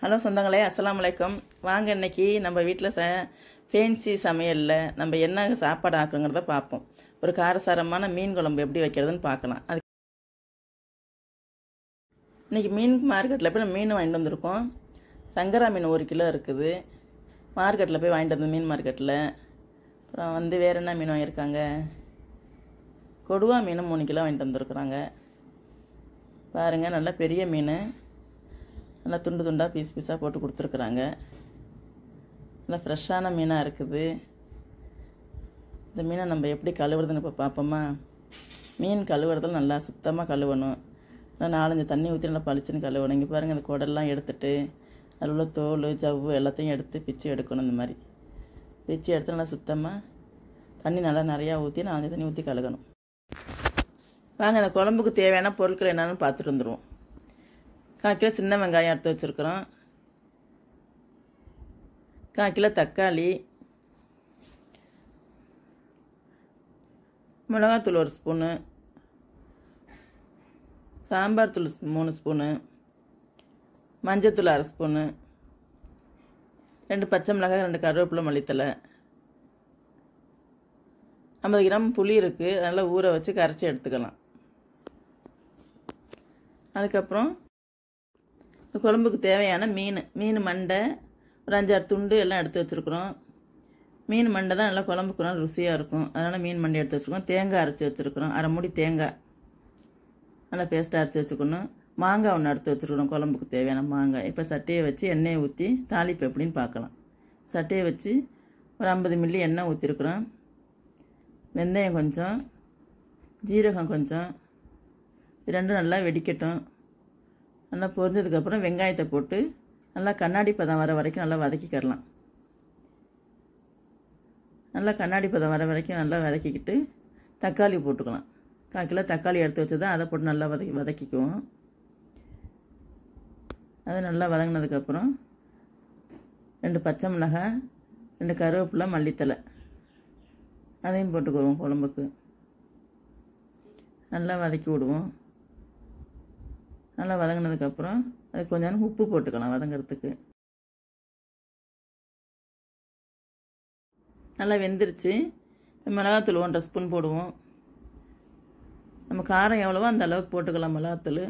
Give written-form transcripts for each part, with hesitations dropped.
Hello சொந்தங்களே, அஸ்ஸலாமு அலைக்கும். வாங்க இன்னைக்கு நம்ம வீட்டில் ஃபேன்சி சமையலில் நம்ம என்ன சாப்பாடு ஆக்குங்கிறத பார்ப்போம். ஒரு காரசாரமான மீன் குழம்பு எப்படி வைக்கிறதுன்னு பார்க்கலாம். இன்றைக்கி மீன் மார்க்கெட்டில் போய் மீன் வாங்கிட்டு வந்திருக்கோம். சங்கரா மீன் 1 கிலோ இருக்குது. மார்க்கெட்டில் போய் வாங்கிட்டு வந்தோம் மீன் மார்க்கெட்டில். அப்புறம் வேறு என்ன மீன் வாங்கியிருக்காங்க, கொடுவா மீன் 3 கிலோ வாங்கிட்டு வந்துருக்குறாங்க. பாருங்கள், நல்லா பெரிய மீன், நல்லா துண்டு துண்டாக பீஸாக போட்டு கொடுத்துருக்குறாங்க. நல்லா ஃப்ரெஷ்ஷான மீனாக இருக்குது. இந்த மீனை நம்ம எப்படி கழுவுறதுன்னு இப்போ பார்ப்போமா. மீன் கழுவுறதுல நல்லா சுத்தமாக கழுவணும். நல்லா 4-5 தண்ணி ஊற்றி நல்லா பளிச்சுன்னு கழுவணும். இங்கே பாருங்கள், அந்த குடல்லாம் எடுத்துட்டு அதில் உள்ள தோல் ஜவ்வு எல்லாத்தையும் எடுத்து பிச்சு எடுக்கணும். இந்த மாதிரி பிச்சு எடுத்து நல்லா சுத்தமாக தண்ணி நல்லா நிறையா ஊற்றி 4 தண்ணி ஊற்றி கழுகணும். வாங்க, அந்த குழம்புக்கு தேவையான பொருட்கள் என்னென்னு பார்த்துட்டு வந்துடுவோம். 1/4 கிலோ சின்ன வெங்காயம் எடுத்து வச்சுருக்குறோம். 1/4 கிலோ தக்காளி, மிளகாத்தூள் 1 ஸ்பூனு, சாம்பார் தூள் 3 ஸ்பூனு, மஞ்சத்தூள் 1/2 ஸ்பூனு, 2 பச்சை மிளகாய், 2 கருவேப்பிலை, மல்லித்தலை, 50 கிராம் புளி இருக்குது. அதனால் ஊற வச்சு கரைச்சி எடுத்துக்கலாம். அதுக்கப்புறம் குழம்புக்கு தேவையான மீன் மண்டை ஒரு 5-6 துண்டு எல்லாம் எடுத்து வச்சுருக்குறோம். மீன் மண்டை தான் நல்லா குழம்புக்கு நல்லா ருசியாக இருக்கும். அதனால் மீன் மண்டை எடுத்து வச்சுருக்கோம். தேங்காய் அரைச்சி வச்சுருக்குறோம். 1/2 மூடி தேங்காய் நல்லா பேஸ்ட்டாக அரைச்சி வச்சுக்கணும். மாங்காய் 1 எடுத்து வச்சுருக்குறோம், குழம்புக்கு தேவையான மாங்காய். இப்போ சட்டையை வச்சு எண்ணெயை ஊற்றி தாளிப்பு எப்படின்னு பார்க்கலாம். சட்டையை வச்சு ஒரு 50 மில்லி எண்ணெய் ஊற்றிருக்குறோம். வெந்தயம் கொஞ்சம், ஜீரகம் கொஞ்சம், இது ரெண்டும் நல்லா வெடிக்கட்டும். நல்லா பொரிஞ்சதுக்கப்புறம் வெங்காயத்தை போட்டு நல்லா கண்ணாடி பதம் வர வரைக்கும் நல்லா வதக்கிக்கிறலாம். நல்லா கண்ணாடி பதம் வர வரைக்கும் நல்லா வதக்கிக்கிட்டு தக்காளி போட்டுக்கலாம். 1/4 கிலோ தக்காளி எடுத்து வச்சு தான் அதை போட்டு நல்லா வதக்கிக்குவோம். அது நல்லா வதங்கினதுக்கப்புறம் 2 பச்சை மிளகாய், 2 கருவேப்பிலை, மல்லித்தலை அதையும் போட்டுக்குவோம். குழம்புக்கு நல்லா வதக்கி விடுவோம். நல்லா வதங்கினதுக்கப்புறம் அதுக்கு கொஞ்சம் உப்பு போட்டுக்கலாம் வதங்கிறதுக்கு. நல்லா வெந்துருச்சு. மிளகாத்தூள் 1/2 ஸ்பூன் போடுவோம். நம்ம காரம் எவ்வளவோ அந்த அளவுக்கு போட்டுக்கலாம் மிளகாத்தூள்.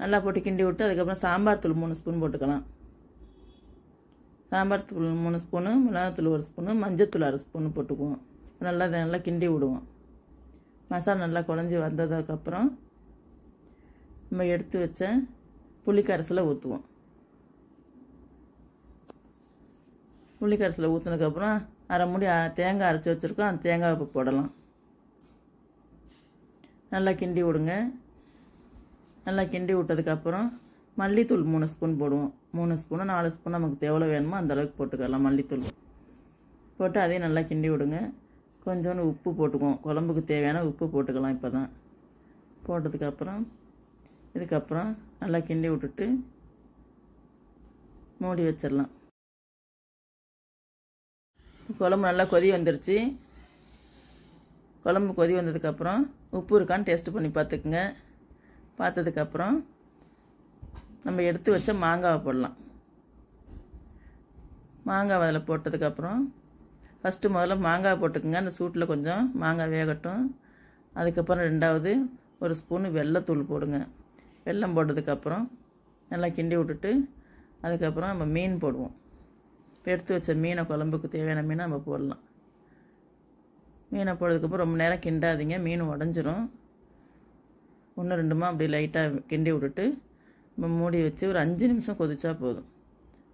நல்லா போட்டு கிண்டி விட்டு அதுக்கப்புறம் சாம்பார் தூள் 3 ஸ்பூன் போட்டுக்கலாம். சாம்பார் தூள் 3 ஸ்பூனு, மிளகாத்தூள் 1 ஸ்பூனு, மஞ்சத்தூள் 1/2 ஸ்பூனு போட்டுக்குவோம். நல்லா கிண்டி விடுவோம். மசாலா நல்லா குழஞ்சி வந்ததுக்கப்புறம் நம்ம எடுத்து வச்ச புளிக்கரைசலை ஊற்றுவோம். புளிக்கரைசலை ஊற்றினதுக்கப்புறம் 1/2 மூடி தேங்காய் அரைச்சி வச்சுருக்கோம். அந்த தேங்காய் இப்போ போடலாம். நல்லா கிண்டி விடுங்க. நல்லா கிண்டி விட்டதுக்கப்புறம் மல்லித்தூள் 3 ஸ்பூன் போடுவோம். 3 ஸ்பூனு 4 ஸ்பூன் நமக்கு எவ்வளோ வேணுமோ அந்தளவுக்கு போட்டுக்கலாம் மல்லித்தூள் போட்டு அதையும் நல்லா கிண்டி விடுங்க. கொஞ்சோண்டு உப்பு போட்டுக்குவோம். குழம்புக்கு தேவையான உப்பு போட்டுக்கலாம். இப்போ தான் போட்டதுக்கப்புறம் இதுக்கப்புறம் நல்லா கிண்டி விட்டுட்டு மூடி வச்சிடலாம். குழம்பு நல்லா கொதி வந்துருச்சு. குழம்பு கொதி வந்ததுக்கப்புறம் உப்பு இருக்கான்னு டேஸ்ட் பண்ணி பார்த்துக்குங்க. பார்த்ததுக்கப்புறம் நம்ம எடுத்து வச்ச மாங்காவை போடலாம். மாங்காய் அதில் போட்டதுக்கப்புறம் முதல்ல மாங்காய் போட்டுக்குங்க. அந்த சூட்டில் கொஞ்சம் மாங்காய் வேகட்டும். அதுக்கப்புறம் 2வது 1 ஸ்பூனு வெல்லத்தூள் போடுங்க. வெல்லம் போட்டதுக்கப்புறம் நல்லா கிண்டி விட்டுட்டு அதுக்கப்புறம் நம்ம மீன் போடுவோம். இப்போ எடுத்து வச்ச மீனை, குழம்புக்கு தேவையான மீனை நம்ம போடலாம். மீனை போட்டதுக்கப்புறம் ரொம்ப நேரம் கிண்டாதீங்க, மீன் உடஞ்சிரும். 1-2 அப்படி லைட்டாக கிண்டி விட்டுட்டு நம்ம மூடி வச்சு ஒரு 5 நிமிஷம் கொதிச்சா போதும்.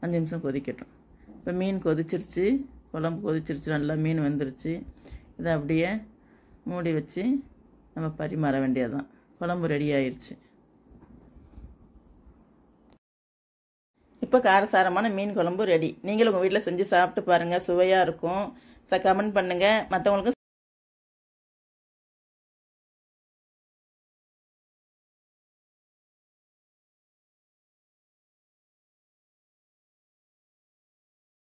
5 நிமிஷம் கொதிக்கட்டும். இப்போ மீன் கொதிச்சிருச்சு, குழம்பு கொதிச்சிருச்சு, நல்லா மீன் வந்துருச்சு. இதை அப்படியே மூடி வச்சு நம்ம பரிமாற வேண்டியதுதான். குழம்பு ரெடி ஆயிடுச்சு. இப்போ காரசாரமான மீன் குழம்பு ரெடி. நீங்களும் உங்கள் வீட்டில் செஞ்சு சாப்பிட்டு பாருங்கள், சுவையாக இருக்கும். கமெண்ட் பண்ணுங்கள். மற்றவங்களுக்கும்